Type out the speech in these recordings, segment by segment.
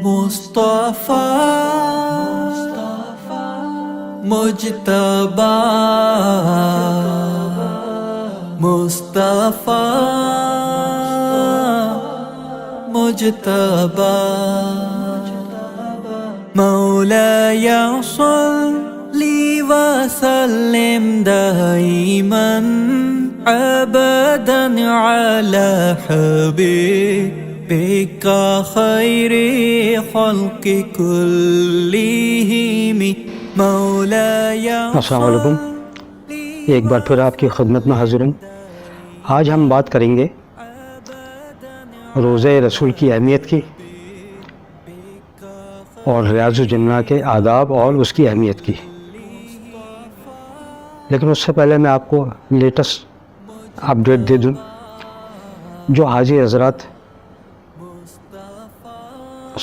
مصطفى مجتبى مصطفى مجتبى مولاي صل وسلم دائما ابدا على حبيبك خير خلق كلهم مولاي السلام علیکم، ایک بار پھر آپ کی خدمت میں حاضر ہوں۔ آج ہم بات کریں گے روزہ رسول کی اہمیت کی اور ریاض الجنہ کے آداب اور اس کی اہمیت کی۔ لیکن اس سے پہلے میں آپ کو لیٹسٹ اپڈیٹ دے دوں۔ جو حاجی حضرات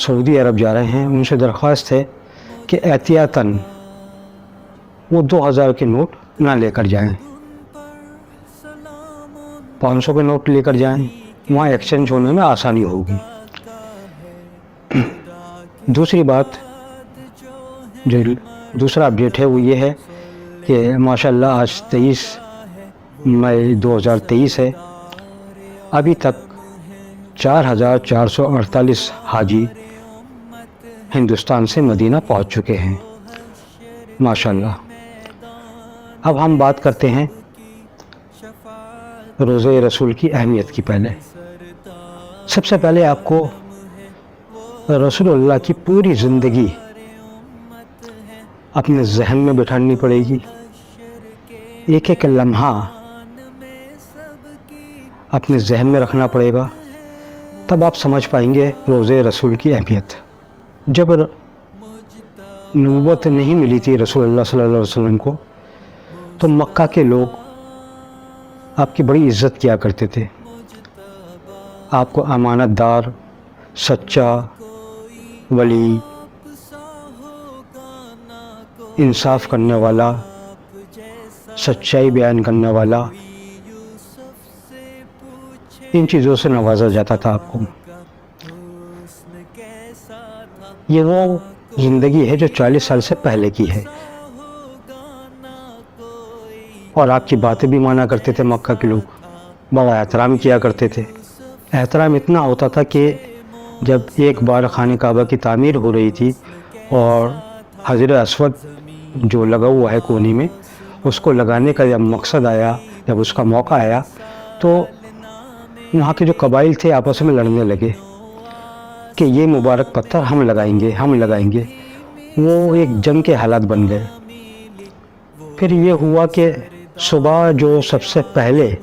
سعودی عرب جا رہے ہیں ان سے درخواست ہے کہ احتیاطاً وہ 2000 کے نوٹ نہ لے کر جائیں، 500 کے نوٹ لے کر جائیں، وہاں ایکسچینج ہونے میں آسانی ہوگی۔ دوسری بات جو دوسرا اپڈیٹ ہے وہ یہ ہے کہ ماشاءاللہ آج 23 مئی 2023 ہے، ابھی تک 4448 حاجی ہندوستان سے مدینہ پہنچ چکے ہیں ماشاءاللہ۔ اب ہم بات کرتے ہیں روزہ رسول کی اہمیت کی۔ سب سے پہلے آپ کو رسول اللہ کی پوری زندگی اپنے ذہن میں بٹھانی پڑے گی، ایک ایک لمحہ اپنے ذہن میں رکھنا پڑے گا، تب آپ سمجھ پائیں گے روزہ رسول کی اہمیت۔ جب نبوت نہیں ملی تھی رسول اللہ صلی اللہ علیہ وسلم کو تو مکہ کے لوگ آپ کی بڑی عزت کیا کرتے تھے، آپ کو امانت دار، سچا، ولی، انصاف کرنے والا، سچائی بیان کرنے والا، ان چیزوں سے نوازا جاتا تھا آپ کو۔ یہ وہ زندگی ہے جو 40 سال سے پہلے کی ہے، اور آپ کی باتیں بھی مانا کرتے تھے مکہ کے لوگ، بڑا احترام کیا کرتے تھے۔ احترام اتنا ہوتا تھا کہ جب ایک بار خانہ کعبہ کی تعمیر ہو رہی تھی اور حجر اسود جو لگا ہوا ہے کونے میں، اس کو لگانے کا جب مقصد آیا، جب اس کا موقع آیا تو وہاں کے جو قبائل تھے آپس میں لڑنے لگے کہ یہ مبارک پتھر ہم لگائیں گے، ہم لگائیں گے۔ وہ ایک جنگ کے حالات بن گئے۔ پھر یہ ہوا کہ صبح جو سب سے پہلے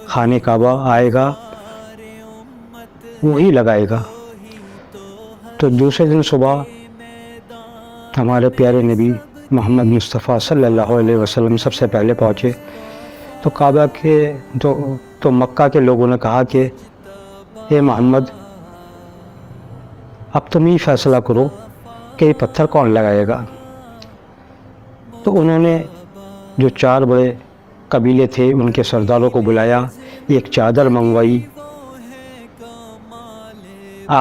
خانہ کعبہ آئے گا وہی لگائے گا۔ تو دوسرے دن صبح ہمارے پیارے نبی محمد مصطفیٰ صلی اللہ علیہ وسلم سب سے پہلے پہنچے، تو کعبہ کے تو مکہ کے لوگوں نے کہا کہ اے محمد، اب تم ہی فیصلہ کرو کہ یہ پتھر کون لگائے گا۔ تو انہوں نے جو 4 بڑے قبیلے تھے ان کے سرداروں کو بلایا، ایک چادر منگوائی،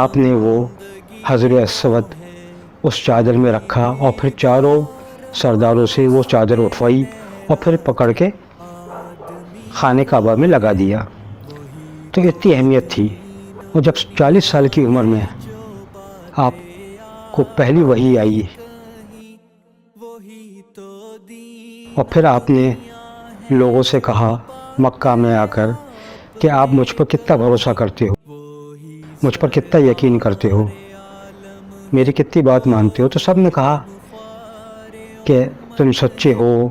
آپ نے وہ حجر اسود اس چادر میں رکھا اور پھر چاروں سرداروں سے وہ چادر اٹھوائی اور پھر پکڑ کے خانہ کعبہ میں لگا دیا۔ تو اتنی اہمیت تھی۔ اور جب 40 سال کی عمر میں آپ کو پہلی وحی آئی اور پھر آپ نے لوگوں سے کہا مکہ میں آ کر کہ آپ مجھ پر کتنا بھروسہ کرتے ہو، مجھ پر کتنا یقین کرتے ہو، میری کتنی بات مانتے ہو، تو سب نے کہا کہ تم سچے ہو،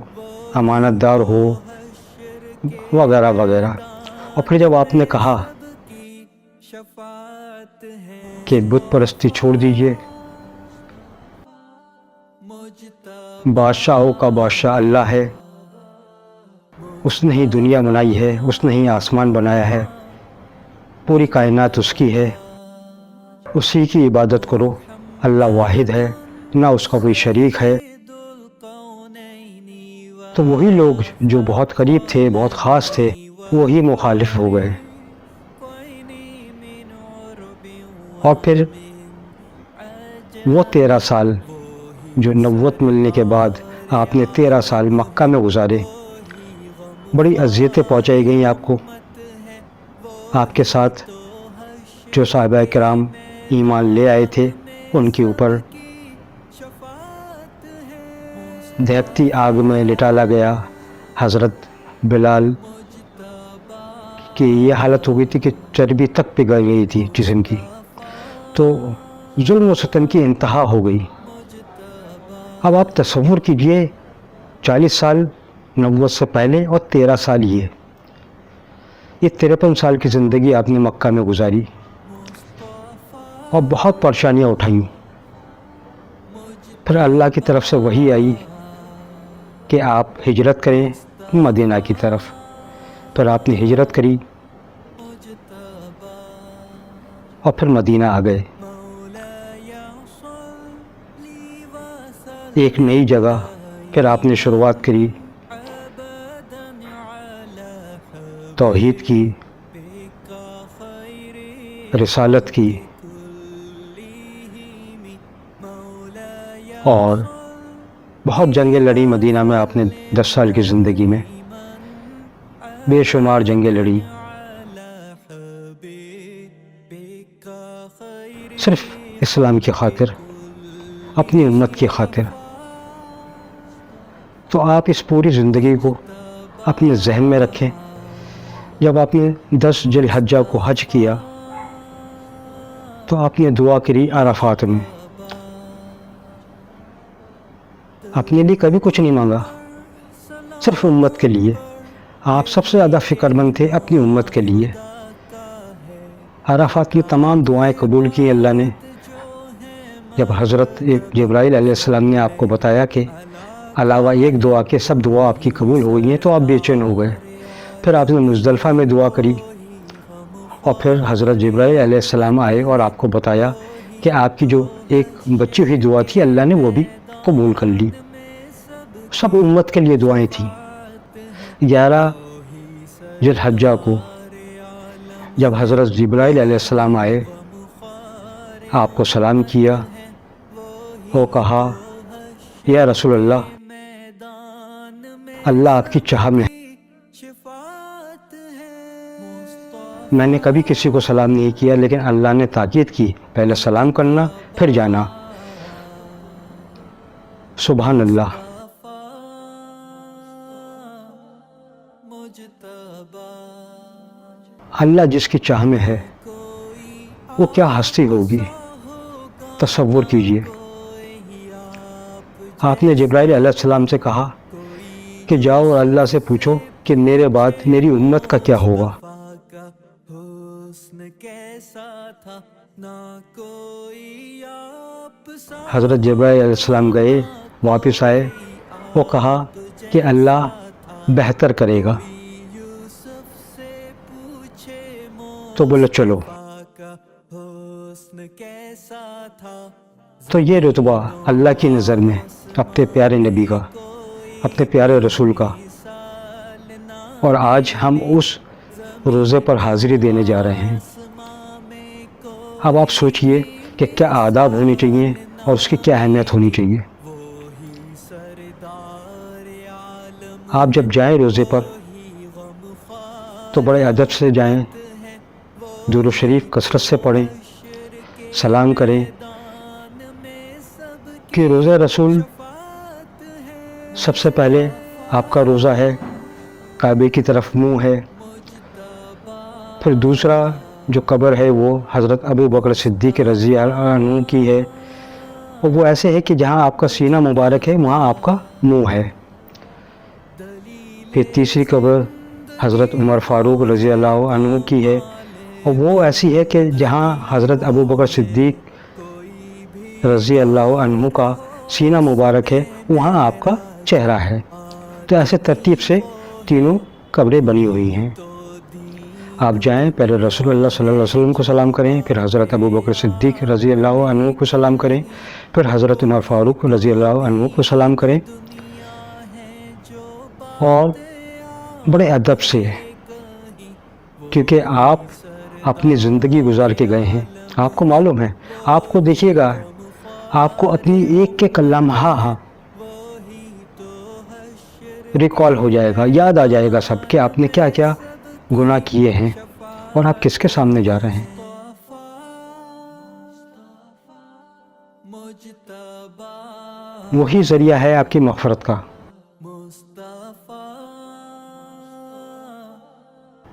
امانت دار ہو، وغیرہ وغیرہ۔ اور پھر جب آپ نے کہا کہ بت پرستی چھوڑ دیجئے، بادشاہوں کا بادشاہ اللہ ہے، اس نے ہی دنیا بنائی ہے، اس نے ہی آسمان بنایا ہے، پوری کائنات اس کی ہے، اسی کی عبادت کرو، اللہ واحد ہے، نہ اس کا کوئی شریک ہے۔ تو وہی لوگ جو بہت قریب تھے، بہت خاص تھے، وہی مخالف ہو گئے۔ اور پھر وہ 13 سال جو نبوت ملنے کے بعد آپ نے 13 سال مکہ میں گزارے، بڑی اذیتیں پہنچائی گئیں آپ کو، آپ کے ساتھ جو صحابہ کرام ایمان لے آئے تھے ان کے اوپر دہکتی آگ میں لٹالا گیا۔ حضرت بلال کی یہ حالت ہو گئی تھی کہ چربی تک پگھل گئی تھی جسم کی، تو ظلم و ستم کی انتہا ہو گئی۔ اب آپ تصور کیجئے 40 سال نبوت سے پہلے اور 13 سال یہ 53 سال کی زندگی آپ نے مکہ میں گزاری اور بہت پریشانیاں اٹھائیں۔ پھر اللہ کی طرف سے وحی آئی کہ آپ ہجرت کریں مدینہ کی طرف، پھر آپ نے ہجرت کری اور پھر مدینہ آ گئے، ایک نئی جگہ پھر آپ نے شروعات کری، توحید کی، رسالت کی، اور بہت جنگیں لڑی مدینہ میں آپ نے 10 سال کی زندگی میں، بے شمار جنگیں لڑی، صرف اسلام کی خاطر، اپنی امت کی خاطر۔ تو آپ اس پوری زندگی کو اپنے ذہن میں رکھیں۔ جب آپ نے 10 ذی الحجہ کو حج کیا تو آپ نے دعا کری عرفات میں، اپنے لیے کبھی کچھ نہیں مانگا، صرف امت کے لیے۔ آپ سب سے زیادہ فکر مند تھے اپنی امت کے لیے۔ عرفات کی تمام دعائیں قبول کی اللہ نے۔ جب حضرت جبرائیل علیہ السلام نے آپ کو بتایا کہ علاوہ ایک دعا کے سب دعا آپ کی قبول ہو گئی ہیں، تو آپ بے چین ہو گئے۔ پھر آپ نے مزدلفہ میں دعا کری اور پھر حضرت جبرائیل علیہ السلام آئے اور آپ کو بتایا کہ آپ کی جو ایک بچی ہوئی دعا تھی اللہ نے وہ بھی قبول کر لی۔ سب امت کے لیے دعائیں تھیں۔ 11 ذی الحجہ کو جب حضرت جبرائیل علیہ السلام آئے، آپ کو سلام کیا، وہ کہا یا رسول اللہ، اللہ آپ کی چاہ میں ہے۔ میں نے کبھی کسی کو سلام نہیں کیا، لیکن اللہ نے تاکید کی پہلے سلام کرنا پھر جانا۔ سبحان اللہ۔ اللہ جس کی چاہ میں ہے وہ کیا ہستی ہوگی، تصور کیجئے۔ آپ نے جبرائیل علیہ السلام سے کہا کہ جاؤ اور اللہ سے پوچھو کہ میرے بعد میری امت کا کیا ہوگا۔ حضرت جبرائیل علیہ السلام گئے، واپس آئے، وہ کہا کہ اللہ بہتر کرے گا۔ تو بولے چلو۔ تو یہ رتبہ اللہ کی نظر میں اپنے پیارے نبی کا، اپنے پیارے رسول کا، اور آج ہم اس روزے پر حاضری دینے جا رہے ہیں۔ اب آپ سوچئے کہ کیا آداب ہونی چاہیے اور اس کی کیا اہمیت ہونی چاہیے۔ آپ جب جائیں روزے پر تو بڑے ادب سے جائیں، درود شریف کثرت سے پڑھیں، سلام کریں، کہ روزہ رسول سب سے پہلے آپ کا روزہ ہے، کعبے کی طرف منہ ہے۔ پھر دوسرا جو قبر ہے وہ حضرت ابو بکر صدیق رضی اللہ عنہ کی ہے، اور وہ ایسے ہے کہ جہاں آپ کا سینہ مبارک ہے وہاں آپ کا منہ ہے۔ پھر تیسری قبر حضرت عمر فاروق رضی اللہ عنہ کی ہے، اور وہ ایسی ہے کہ جہاں حضرت ابو بکر صدیق رضی اللہ عنہ کا سینہ مبارک ہے وہاں آپ کا چہرہ ہے۔ تو ایسے ترتیب سے تینوں قبریں بنی ہوئی ہیں۔ آپ جائیں، پہلے رسول اللہ صلی اللہ علیہ وسلم کو سلام کریں، پھر حضرت ابو بکر صدیق رضی اللہ عنہ کو سلام کریں، پھر حضرت عمر فاروق رضی اللہ عنہ کو سلام کریں، اور بڑے ادب سے، کیونکہ آپ اپنی زندگی گزار کے گئے ہیں، آپ کو معلوم ہے۔ آپ کو دیکھیے گا، آپ کو اپنی ایک ایک لمحہ ریکال ہو جائے گا، یاد آ جائے گا سب کہ آپ نے کیا کیا گناہ کیے ہیں اور آپ کس کے سامنے جا رہے ہیں۔ وہی ذریعہ ہے آپ کی مغفرت کا۔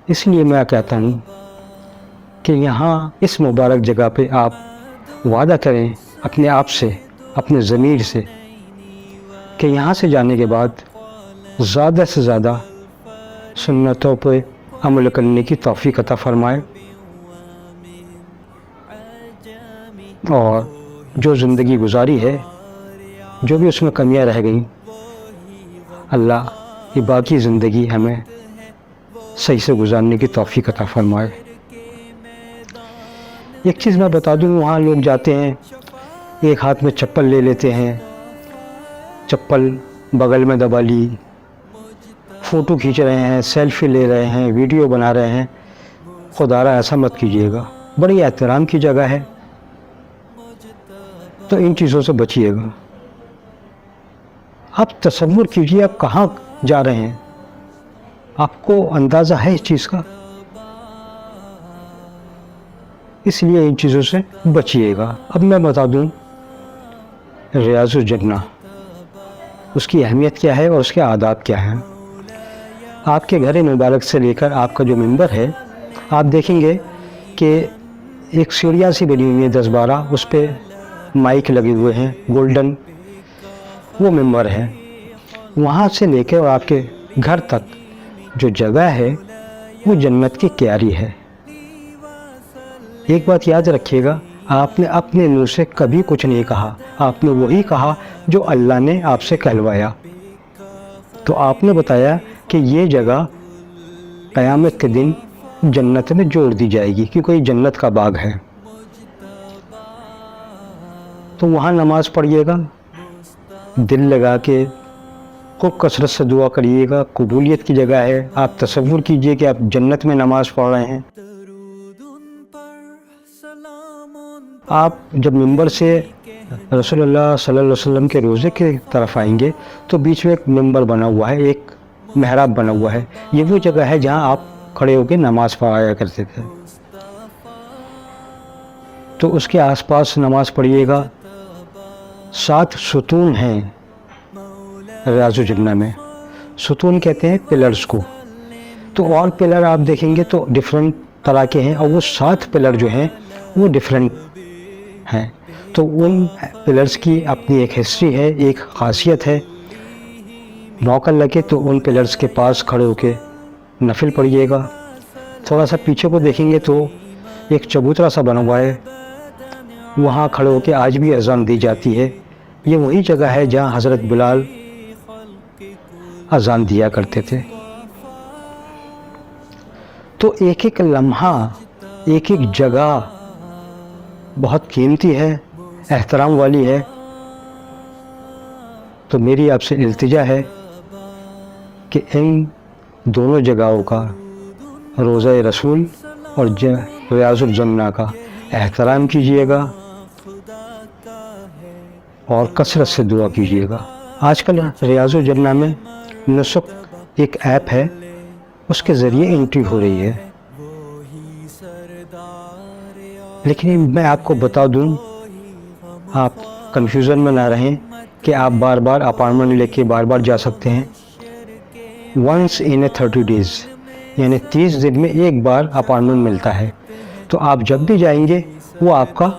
اس لیے میں کہتا ہوں کہ یہاں اس مبارک جگہ پہ آپ وعدہ کریں اپنے آپ سے، اپنے ضمیر سے، کہ یہاں سے جانے کے بعد زیادہ سے زیادہ سنتوں پہ عمل کرنے کی توفیق عطا فرمائے، اور جو زندگی گزاری ہے، جو بھی اس میں کمیاں رہ گئیں، اللہ یہ باقی زندگی ہمیں صحیح سے گزارنے کی توفیق عطا فرمائے۔ ایک چیز میں بتا دوں، وہاں لوگ جاتے ہیں، ایک ہاتھ میں چپل لے لیتے ہیں، چپل بغل میں دبا لی، فوٹو کھینچ رہے ہیں، سیلفی لے رہے ہیں، ویڈیو بنا رہے ہیں۔ خدا را ایسا مت کیجیے گا، بڑی احترام کی جگہ ہے، تو ان چیزوں سے بچیے گا۔ آپ تصور کیجیے آپ کہاں جا رہے ہیں، آپ کو اندازہ ہے اس چیز کا؟ اس لیے ان چیزوں سے بچیے گا۔ اب میں بتا دوں ریاض الجنہ، اس کی اہمیت کیا ہے اور اس کے آداب کیا ہیں۔ آپ کے گھر مبارک سے لے کر آپ کا جو ممبر ہے، آپ دیکھیں گے کہ ایک سیڑھیاں سی بنی ہوئی ہے 10-12، اس پہ مائک لگے ہوئے ہیں گولڈن، وہ ممبر ہے۔ وہاں سے لے کے اور آپ کے گھر تک جو جگہ ہے وہ جنت کی کیاری ہے۔ ایک بات یاد رکھیے گا، آپ نے اپنے منہ سے کبھی کچھ نہیں کہا، آپ نے وہی کہا جو اللہ نے آپ سے کہلوایا۔ تو آپ نے بتایا کہ یہ جگہ قیامت کے دن جنت میں جوڑ دی جائے گی، کیونکہ یہ جنت کا باغ ہے۔ تو وہاں نماز پڑھیے گا، دل لگا کے خوب کثرت سے دعا کریے گا، قبولیت کی جگہ ہے۔ آپ تصور کیجئے کہ آپ جنت میں نماز پڑھ رہے ہیں۔ آپ جب ممبر سے رسول اللہ صلی اللہ علیہ وسلم کے روضے کی طرف آئیں گے تو بیچ میں ایک ممبر بنا ہوا ہے، ایک محراب بنا ہوا ہے، یہ وہ جگہ ہے جہاں آپ کھڑے ہو کے نماز پڑھایا کرتے تھے۔ تو اس کے آس پاس نماز پڑھیے گا۔ 7 ستون ہیں ریاض الجنہ میں، ستون کہتے ہیں پلرز کو۔ تو اور پلر آپ دیکھیں گے تو ڈیفرنٹ طرح کے ہیں، اور وہ 7 پلر جو ہیں وہ ڈیفرنٹ ہیں۔ تو ان پلرز کی اپنی ایک ہسٹری ہے، ایک خاصیت ہے۔ موقع لگے تو ان پلرز کے پاس کھڑے ہو کے نفل پڑھیے گا۔ تھوڑا سا پیچھے کو دیکھیں گے تو ایک چبوترا سا بنا ہوا ہے، وہاں کھڑے ہو کے آج بھی اذان دی جاتی ہے۔ یہ وہی جگہ ہے جہاں حضرت بلال اذان دیا کرتے تھے۔ تو ایک ایک لمحہ، ایک ایک جگہ بہت قیمتی ہے، احترام والی ہے۔ تو میری آپ سے التجا ہے کہ ان دونوں جگہوں کا، روضہ رسول اور ریاض الجنہ کا احترام کیجیے گا اور کثرت سے دعا کیجیے گا۔ آج کل ریاض الجنہ میں نسک ایک ایپ ہے، اس کے ذریعے انٹری ہو رہی ہے، لیکن میں آپ کو بتا دوں، آپ کنفیوژن میں نہ رہیں کہ آپ بار بار اپائنٹمنٹ لے کے بار بار جا سکتے ہیں۔ ونس ان 30 days، یعنی 30 دن میں ایک بار اپائنٹمنٹ ملتا ہے۔ تو آپ جب بھی جائیں گے وہ آپ کا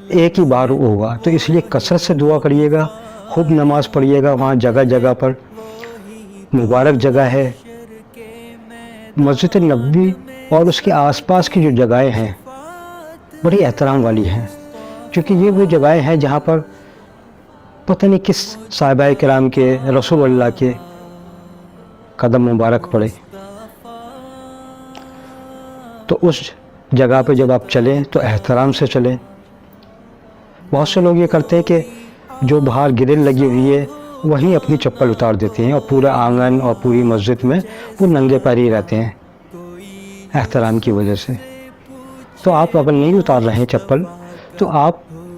ایک ہی بار ہوگا۔ تو اس لیے کثرت سے دعا کریے گا، خوب نماز پڑھیے گا۔ وہاں جگہ جگہ پر مبارک جگہ ہے۔ مسجد نبوی اور اس کے آس پاس کی جو جگہیں ہیں بڑی احترام والی ہیں، کیونکہ یہ وہ جگہیں ہیں جہاں پر پتہ نہیں کس صحابہ کرام کے، رسول اللہ کے قدم مبارک پڑے۔ تو اس جگہ پہ جب آپ چلیں تو احترام سے چلیں۔ بہت سے لوگ یہ کرتے ہیں کہ جو باہر گرل لگی ہوئی ہے وہیں اپنی چپل اتار دیتے ہیں، اور پورا آنگن اور پوری مسجد میں وہ ننگے پیر ہی رہتے ہیں احترام کی وجہ سے۔ تو آپ اگر نہیں اتار رہے ہیں چپل تو آپ